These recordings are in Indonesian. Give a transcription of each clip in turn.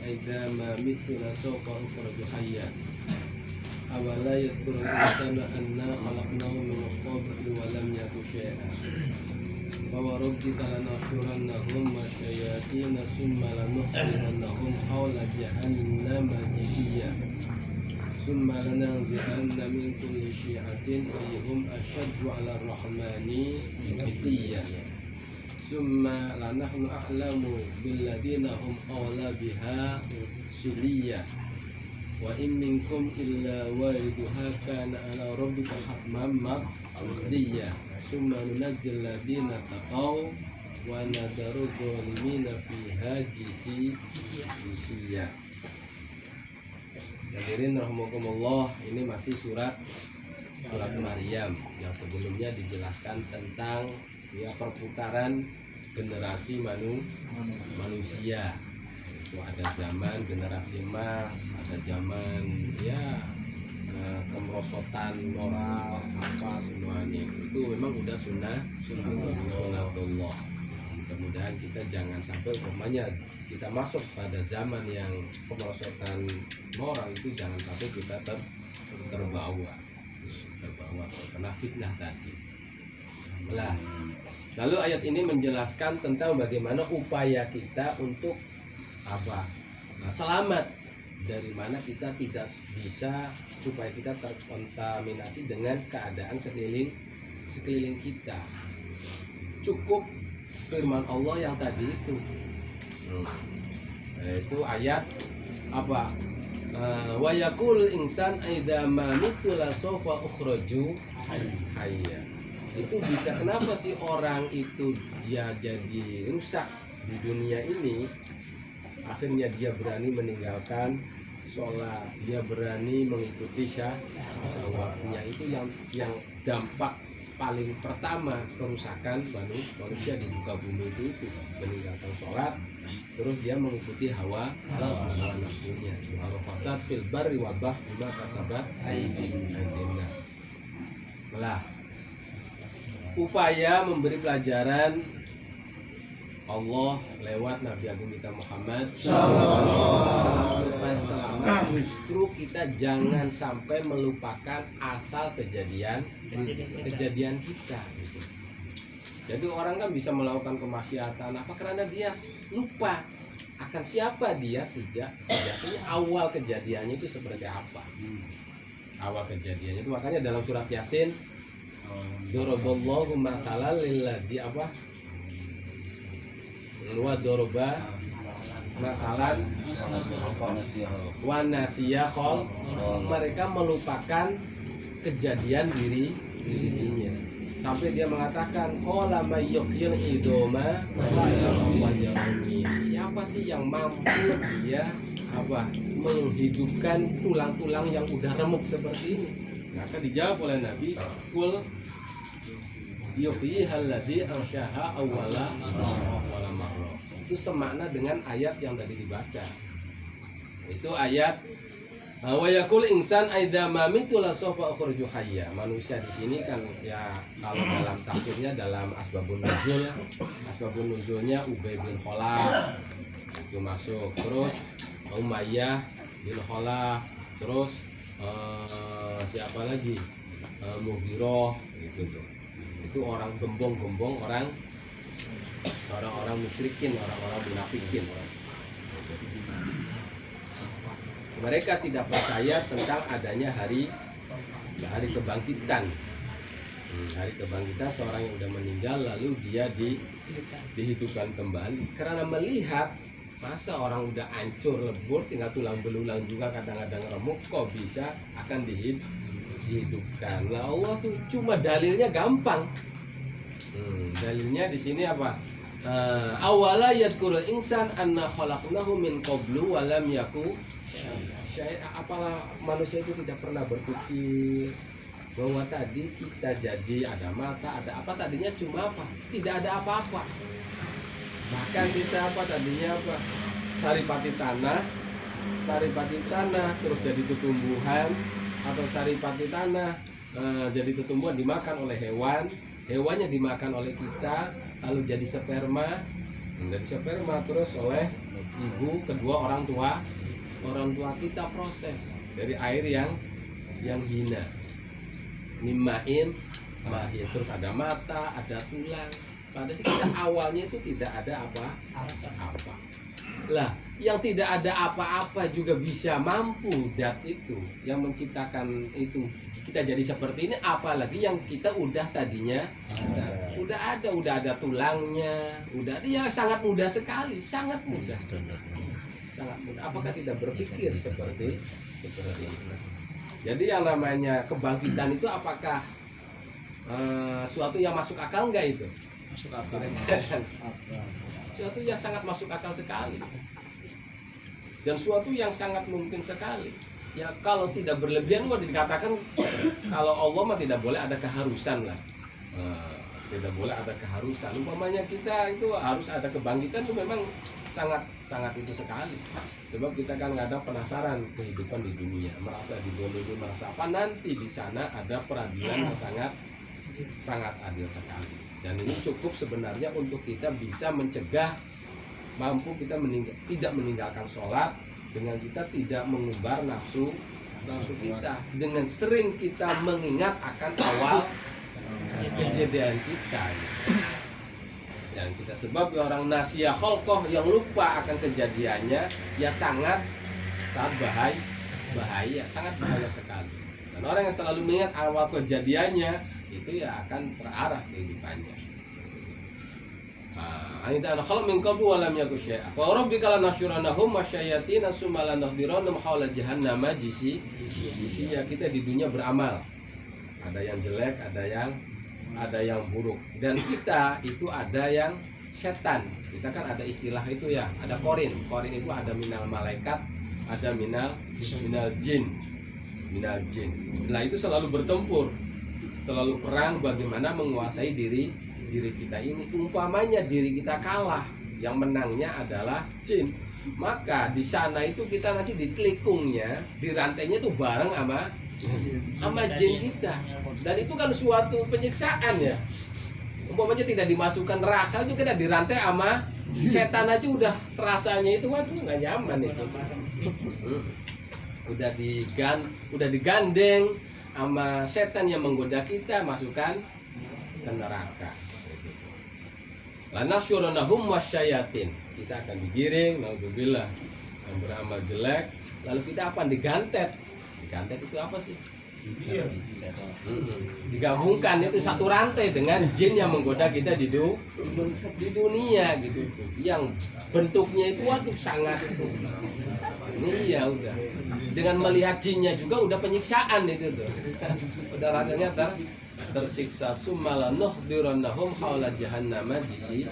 aidza ma mittu la sawfa ukhraju hayya awala yadhkuru al-insanu anna khalaqnahu min qablu wa lam yaku syai'an wa rabbika lanahshurannahum wa syayatina summa lanuhdirannahum hawla jahannama jithiya summa lananzi'anna min kulli syi'atin ayyuhum ashaddu 'ala ar-rahmani jithiya summa lanahnu a'lamu billadina hum awla biha siliya wa in minkum illa wariduha kana ala rabbika hatman maqdiya summa nunajjil ladina taqaw wa nadaru dhalimina fiha jisiya. Hadirin rahimakumullah, ini masih surat Maryam yang sebelumnya dijelaskan tentang ya perputaran generasi manusia. Itu ada zaman generasi emas, ada zaman ya kemerosotan moral apa semuanya itu memang udah sunnatullah. Mudah-mudahan kita jangan sampai umpamanya kita masuk pada zaman yang kemerosotan moral itu, jangan sampai kita terbawa karena fitnah tadi. Lalu ayat ini menjelaskan tentang bagaimana upaya kita untuk apa? Selamat dari mana kita tidak bisa, supaya kita terkontaminasi dengan keadaan sekeliling kita. Cukup firman Allah yang tadi itu. Itu ayat apa? Wa yaqul insan aidza ma mitu la sawfa ukhraju hayya. Itu bisa, kenapa sih orang itu dia jadi rusak di dunia ini, akhirnya dia berani meninggalkan sholat, dia berani mengikuti syahwatnya. Itu yang dampak paling pertama kerusakan manusia di muka bumi itu meninggalkan sholat, terus dia mengikuti hawa nafsunya. Fasad fil barri wa bahri bima kasabat aydin nas. Upaya memberi pelajaran Allah lewat Nabi Agung kita Muhammad SAW, justru kita jangan sampai melupakan asal kejadian kita gitu. Jadi orang kan bisa melakukan kemaksiatan apa karena dia lupa akan siapa dia sejatinya, awal kejadiannya itu seperti apa. Awal kejadiannya itu makanya dalam surat Yasin, doroballahu mathalan lilladzi apa? Wa doroba masalan wa nasiyakhol, mereka melupakan kejadian dirinya sampai dia mengatakan qala may yuhyil idoma wa yarmi. Siapa sih yang mampu dia apa menghidupkan tulang-tulang yang udah remuk seperti ini? Maka dijawab oleh Nabi, qul yuhyihal ladzi anshaha awwala marrah. Itu semakna dengan ayat yang tadi dibaca. Itu ayat wa yaqul insan aidza ma mitu la sawfa ukhraju hayya. Manusia di sini kan ya kalau dalam tafsirnya dalam asbabun nuzulnya Ubay bin Khalaf itu masuk, terus Umayyah bin Khalaf, terus siapa lagi? Mughirah gitu tuh. Itu orang gembong-gembong, orang-orang musyrikin, orang-orang munafikin. Mereka tidak percaya tentang adanya hari kebangkitan. Hari kebangkitan seorang yang sudah meninggal lalu dia dihidupkan kembali. Karena melihat masa orang udah hancur lebur, tinggal tulang belulang juga kadang-kadang remuk, kok bisa akan dihidupkan. Lah Allah tuh cuma dalilnya gampang. Dalilnya di sini apa? Awala yadkurul insan anna khalaqnahu min qablu wa lam yaku syai'a. Apalah manusia itu tidak pernah berpikir bahwa tadi kita jadi ada mata, ada apa, tadinya cuma apa? Tidak ada apa-apa. Bahkan kita apa tadinya apa? Saripati tanah terus jadi tumbuhan, atau saripati tanah jadi tumbuhan dimakan oleh hewan, hewannya dimakan oleh kita, lalu jadi sperma, Dari sperma terus oleh ibu, kedua orang tua kita proses dari air yang hina, mimain mahir, terus ada mata, ada tulang. Pada sih kita awalnya itu tidak ada apa-apa. Lah, yang tidak ada apa-apa juga bisa mampu dat itu yang menciptakan itu kita jadi seperti ini, apalagi yang kita udah tadinya udah ada tulangnya, udah ya sangat mudah sekali, sangat mudah. Apakah tidak berpikir seperti itu? Jadi yang namanya kebangkitan itu apakah suatu yang masuk akal enggak itu? Masuk akal. Suatu yang sangat masuk akal sekali. Dan suatu yang sangat mungkin sekali. Ya kalau tidak berlebihan, dikatakan kalau Allah mah tidak boleh ada keharusan lah. Tidak boleh ada keharusan. Umpamanya kita itu harus ada kebangkitan, itu memang sangat itu sekali. Sebab kita kan kadang penasaran kehidupan di dunia, merasa didolimi, merasa apa, nanti di sana ada peradilan yang sangat adil sekali. Dan ini cukup sebenarnya untuk kita bisa mencegah, mampu kita tidak meninggalkan sholat, dengan kita tidak mengumbar nafsu kita, dengan sering kita mengingat akan awal kejadian kita. Dan kita sebab orang nasiyah kholqoh, yang lupa akan kejadiannya, ya sangat bahaya, sangat bahaya sekali. Dan orang yang selalu mengingat awal kejadiannya, itu ya akan terarah kehidupannya. Anta khalaq min qablu wa lam yakun syai'a. Wa rabbika lanashuranahum wasyayatin summa lanahdiranhum haula jahannam jisi. Ya kita di dunia beramal. Ada yang jelek, ada yang buruk. Dan kita itu ada yang setan. Kita kan ada istilah itu ya, ada korin. Korin itu ada minal malaikat, ada minal jin. Nah itu selalu bertempur, selalu perang bagaimana menguasai diri kita ini. Umpamanya diri kita kalah, yang menangnya adalah jin, maka di sana itu kita nanti ditelikungnya, di rantainya itu bareng sama jin kita. Dan itu kan suatu penyiksaan ya. Umpamanya tidak dimasukkan neraka, itu kita dirantai sama setan aja udah terasanya itu, waduh nggak nyaman itu. Udah digandeng sama setan yang menggoda kita, masukkan ke neraka. Lanashuranahum wasyayatin, kita akan digiring, naudzubillah, yang beramal jelek, lalu kita apa? Digantet itu apa sih? Digabungkan itu satu rantai dengan jin yang menggoda kita di dunia gitu, yang bentuknya itu waduh sangat itu. Ini ya udah, dengan melihat jinnya juga udah penyiksaan itu tuh. Udah rasanya tersiksa. Summa lanuhdirannahum haula jahannam jisi.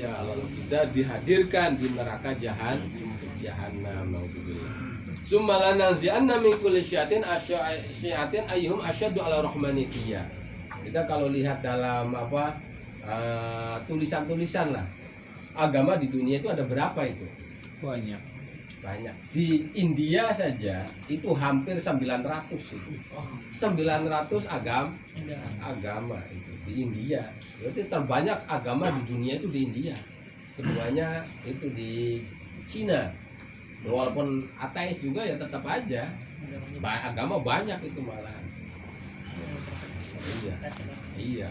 Lalu kita dihadirkan di neraka jahannam. Naudzubillah. Summa lananzi'anna min kulli syayatin ayyuhum asyaddu ala rahmaniyya. Kita kalau lihat dalam tulisan-tulisan lah, agama di dunia itu ada berapa itu? Banyak. Di India saja itu hampir 900 itu. 900 agama itu di India. Berarti terbanyak agama di dunia itu di India. Keduanya itu di Cina. Walaupun ateis juga ya tetap aja agama banyak itu malahan. Iya,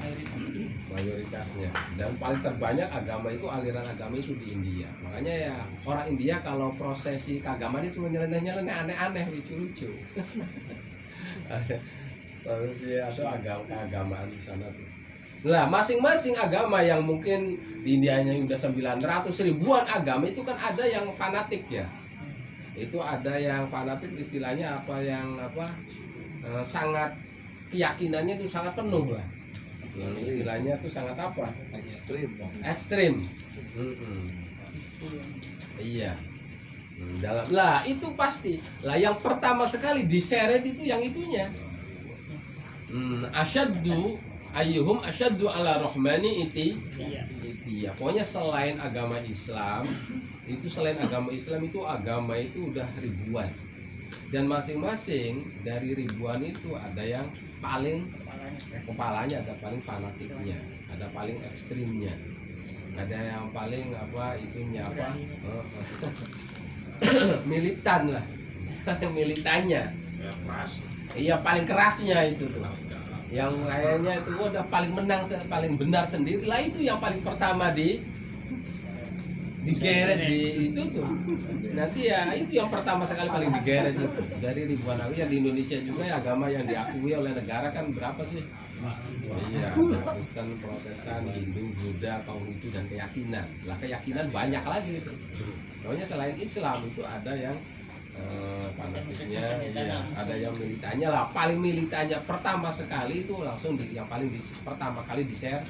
mayoritasnya. Dan paling terbanyak agama itu, aliran agama itu di India. Makanya ya orang India kalau prosesi keagamaan itu nyeleneh-nyeleneh, aneh-aneh, lucu-lucu. Prosesi atau keagamaan di sana tuh. Nah, masing-masing agama yang mungkin di Indianya udah 900 ribuan agama itu kan ada yang fanatik ya. Itu ada yang fanatik, istilahnya sangat keyakinannya itu sangat penuh lah. Istilahnya itu sangat ekstrim. Iya. Itu pasti lah, yang pertama sekali diseret itu yang itunya. Asyaddu ayyuhum asyaddu ala rahmani iti. Ya, pokoknya selain agama Islam itu agama itu udah ribuan. Dan masing-masing dari ribuan itu ada yang paling kepalanya, ada paling fanatiknya, ada paling ekstrimnya. ada yang paling apa itunya apa militan lah militannya iya paling kerasnya itu tuh yang kayaknya itu udah paling menang paling benar sendiri lah itu yang paling pertama digeret di itu tuh nanti ya itu yang pertama sekali paling digeret itu dari ribuan tahun ya di Indonesia juga ya agama yang diakui oleh negara kan berapa sih iya Kristen, Protestan, Hindu, Buddha, Konghucu dan keyakinan lah keyakinan banyak lagi itu pokoknya selain Islam itu ada yang fanatiknya ya ada yang militannya lah paling militannya pertama sekali itu langsung yang paling pertama kali diseret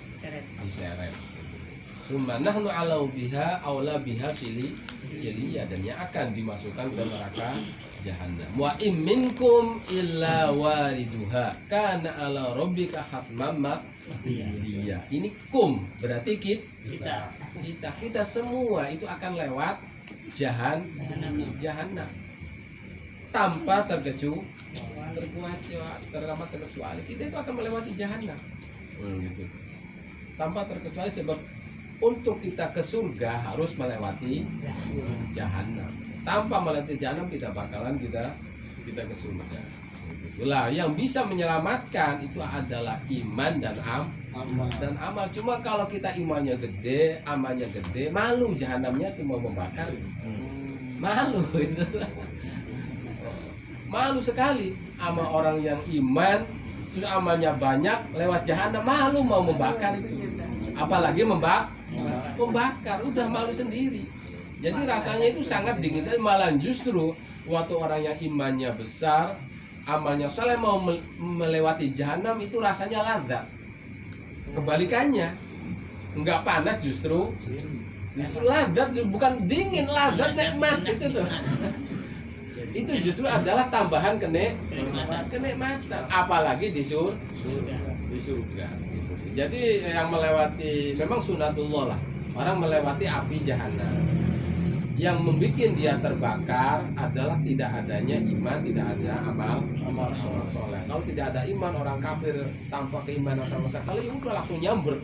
nahnu alau biha aula biha siliyah dan yang akan dimasukkan ke neraka jahannam wa im minkum illa wariduha kana ala rabbika hatmam maqdiya ini kum berarti kita semua itu akan lewat jahannam tanpa terdapat terkecuali kita itu akan melewati jahannam gitu. Tanpa terkecuali sebab untuk kita ke surga harus melewati jahannam. Tanpa melewati jahannam tidak bakalan kita ke surga. Itulah yang bisa menyelamatkan itu adalah iman dan amal. Cuma kalau kita imannya gede, amalnya gede, malu jahannamnya itu mau membakar. Malu itu. Malu sekali sama orang yang iman terus amalnya banyak lewat jahannam malu mau membakar itu. Apalagi membakar udah malu sendiri. Jadi rasanya itu sangat dingin saja malah justru waktu orang yang imannya besar amalnya soleh mau melewati jahanam itu rasanya lazat. Kebalikannya enggak panas justru lazat bukan dingin lazat nikmat itu tuh. Itu justru adalah tambahan kenikmatan apalagi di surga. Jadi yang melewati memang sunatullah lah orang melewati api jahanam. Yang membuat dia terbakar adalah tidak adanya iman, tidak ada amal soleh. Kalau tidak ada iman orang kafir tanpa keimanan sama sekali itu langsung nyamber.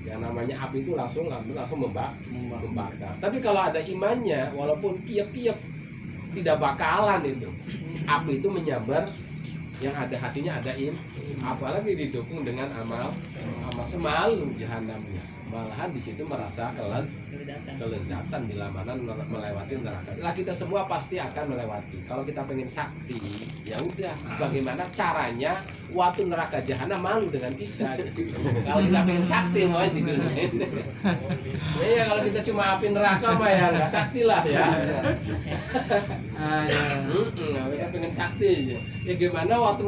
Yang namanya api itu langsung membakar. Tapi kalau ada imannya walaupun kiep-kiep tidak bakalan itu api itu menyambar yang ada hatinya ada apalagi didukung dengan amal semalu jahanamnya malahan di situ merasa kelezatan bila mana melewati neraka. Lah kita semua pasti akan melewati. Kalau kita pengen sakti, ya udah bagaimana caranya waktu neraka jahanam malu dengan kita. Kalau kita pengen sakti mau di dunia. Ya kalau kita cuma api neraka mah ya nggak sakti lah ya. Kita pengen sakti. Ya gimana waktu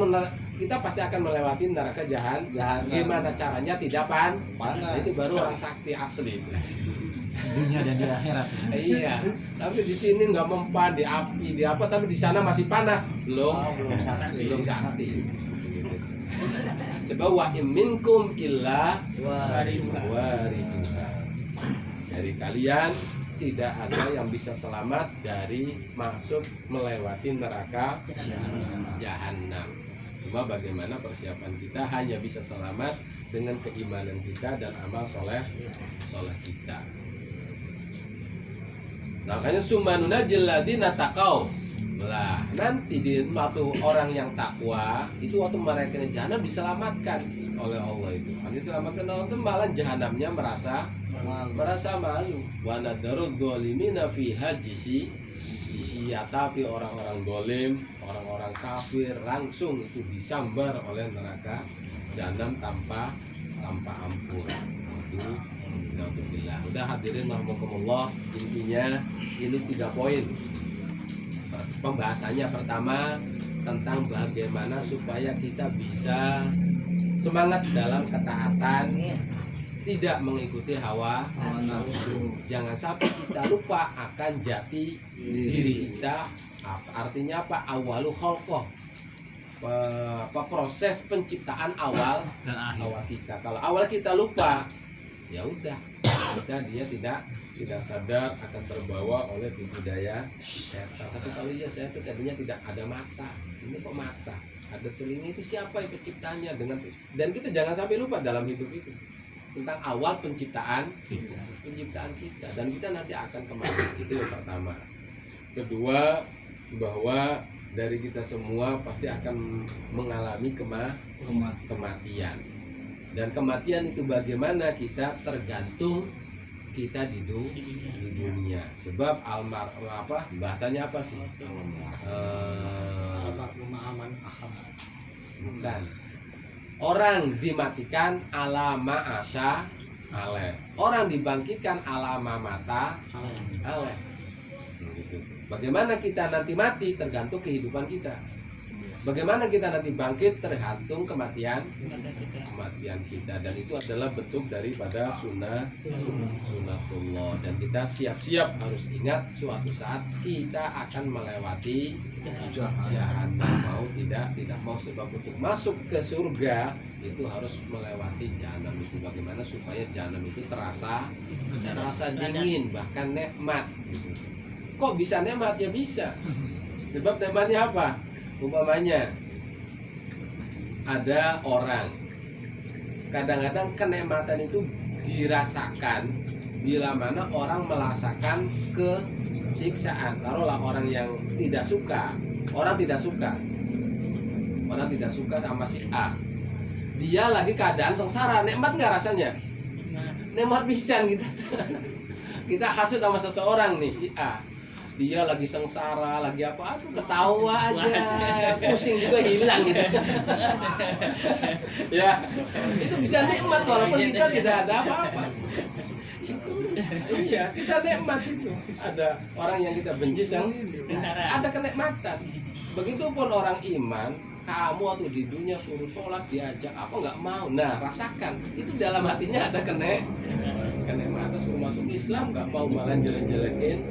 kita pasti akan melewati neraka jahanam. Gimana caranya tidak panas. Itu baru orang sakti asli. Dunia dan di akhirat. Iya. Tapi di sini nggak mempan di api di apa, tapi di sana masih panas. Belum sakti. Coba wa minkum illa wariduha. Dari kalian tidak ada yang bisa selamat dari masuk melewati neraka jahanam. Cuma bagaimana persiapan kita hanya bisa selamat dengan keimanan kita dan amal soleh kita. Makanya sumanuna jeladina takau. Lah nanti di waktu orang yang takwa itu waktu mereka di jahanam diselamatkan oleh Allah itu. Diselamatkan oleh Allah malah jahanamnya merasa malu. Wa nadarud dhalimina fiha jisi tapi orang-orang dolim, orang-orang kafir langsung itu disambar oleh neraka jahanam tanpa ampun. Itu naudzubillah. Udah hadirin rahimakumullah, intinya ini 3 poin. Pembahasannya pertama tentang bagaimana supaya kita bisa semangat dalam ketaatan, tidak mengikuti hawa nafsu. Jangan sampai kita lupa akan jati diri kita. Artinya apa? Awalu khalqah. Proses penciptaan awal kita. Kalau awal kita lupa, ya udah dia tidak sadar akan terbawa oleh tipu daya setan. Tapi kalau ya saya tadinya tidak ada mata, ini kok mata, ada telinga, itu siapa yang penciptanya dan kita jangan sampai lupa dalam hidup itu. tentang awal penciptaan kita, dan kita nanti akan kemana. Itu yang pertama. Kedua, bahwa dari kita semua pasti akan mengalami kematian. Dan kematian itu bagaimana, kita tergantung kita di dunia. Sebab bahasanya apa sih? Bukan. Orang dimatikan alama asya aleh. Orang dibangkitkan alama mata aleh. Gitu. Bagaimana kita nanti mati tergantung kehidupan kita. Bagaimana kita nanti bangkit tergantung kematian kita, dan itu adalah bentuk daripada sunatullah. Dan kita siap-siap harus ingat suatu saat kita akan melewati jahanam, mau tidak mau, sebab untuk masuk ke surga itu harus melewati jahanam itu. Bagaimana supaya jahanam itu terasa dingin, bahkan nikmat gitu. Kok bisa nikmat? Ya bisa. Sebab nikmatnya apa? Umpamanya ada orang, kadang-kadang kenikmatan itu dirasakan bila mana orang merasakan kesiksaan. Taruhlah orang yang tidak suka sama si A, dia lagi keadaan sengsara, nikmat nggak rasanya? Nikmat pisan gitu. Kita hasut sama seseorang nih, si A, dia lagi sengsara, lagi apa, aduh ketawa aja, pusing juga hilang gitu. Ya, itu bisa nikmat walaupun kita tidak ada apa-apa. Iya, kita nikmat itu. Ada orang yang kita benci yang ada kenikmatan. Begitupun orang iman, kamu atau di dunia suruh sholat diajak apa nggak mau. Nah, rasakan itu dalam hatinya ada kenikmatan. Suruh masuk Islam nggak mau, malah jelek-jelekin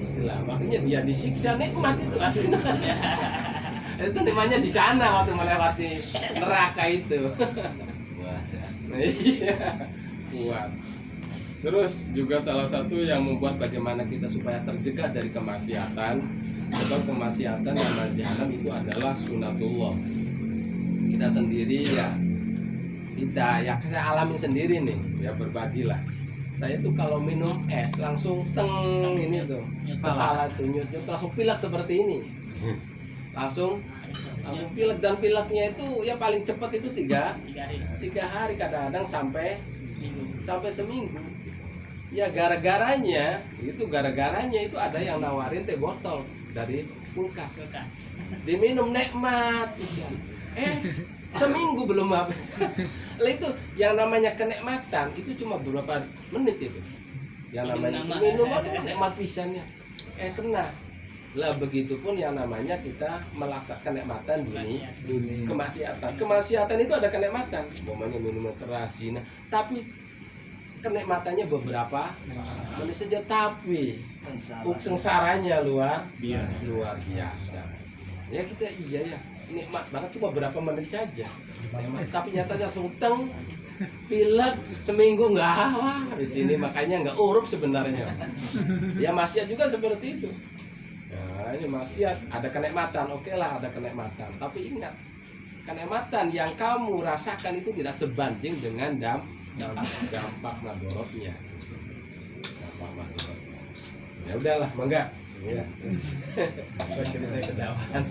Islam. Makanya dia disiksa, nikmat itu aslinya. Itu namanya di sana waktu melewati neraka itu. Puas ya. Iya, puas. Terus juga salah satu yang membuat bagaimana kita supaya tercegah dari kemaksiatan, sebab kemaksiatan yang jahanam itu adalah sunatullah. Kita sendiri ya saya alami sendiri nih, ya berbagilah. Saya tuh kalau minum es langsung ini tuh kepala tuh nyut langsung pilek seperti ini, langsung pilek, dan pileknya itu ya paling cepat itu tiga hari, kadang-kadang sampai seminggu. Ya gara-garanya itu ada yang nawarin teh botol dari kulkas, diminum nikmat, seminggu belum habis. Lah itu yang namanya kenikmatan itu cuma beberapa menit itu. Yang namanya minum nikmat pisannya. Kena. Lah begitupun yang namanya kita melaksanakan kenikmatan dunia. Kemaksiatan itu ada kenikmatan. Umpamanya minuman keras, zina, tapi kenikmatannya beberapa menit saja, tapi sengsaranya luar biasa. Ya kita nikmat banget cuma berapa menit saja, tapi nyatanya langsung pilek seminggu nggak di sini, makanya nggak urup sebenarnya. Ya maksiat juga seperti itu. Nah, ini maksiat ada kenikmatan, oke lah ada kenikmatan, tapi ingat kenikmatan yang kamu rasakan itu tidak sebanding dengan dampak madorotnya. Ya udahlah, mangga. Ya. Kita ketahuan.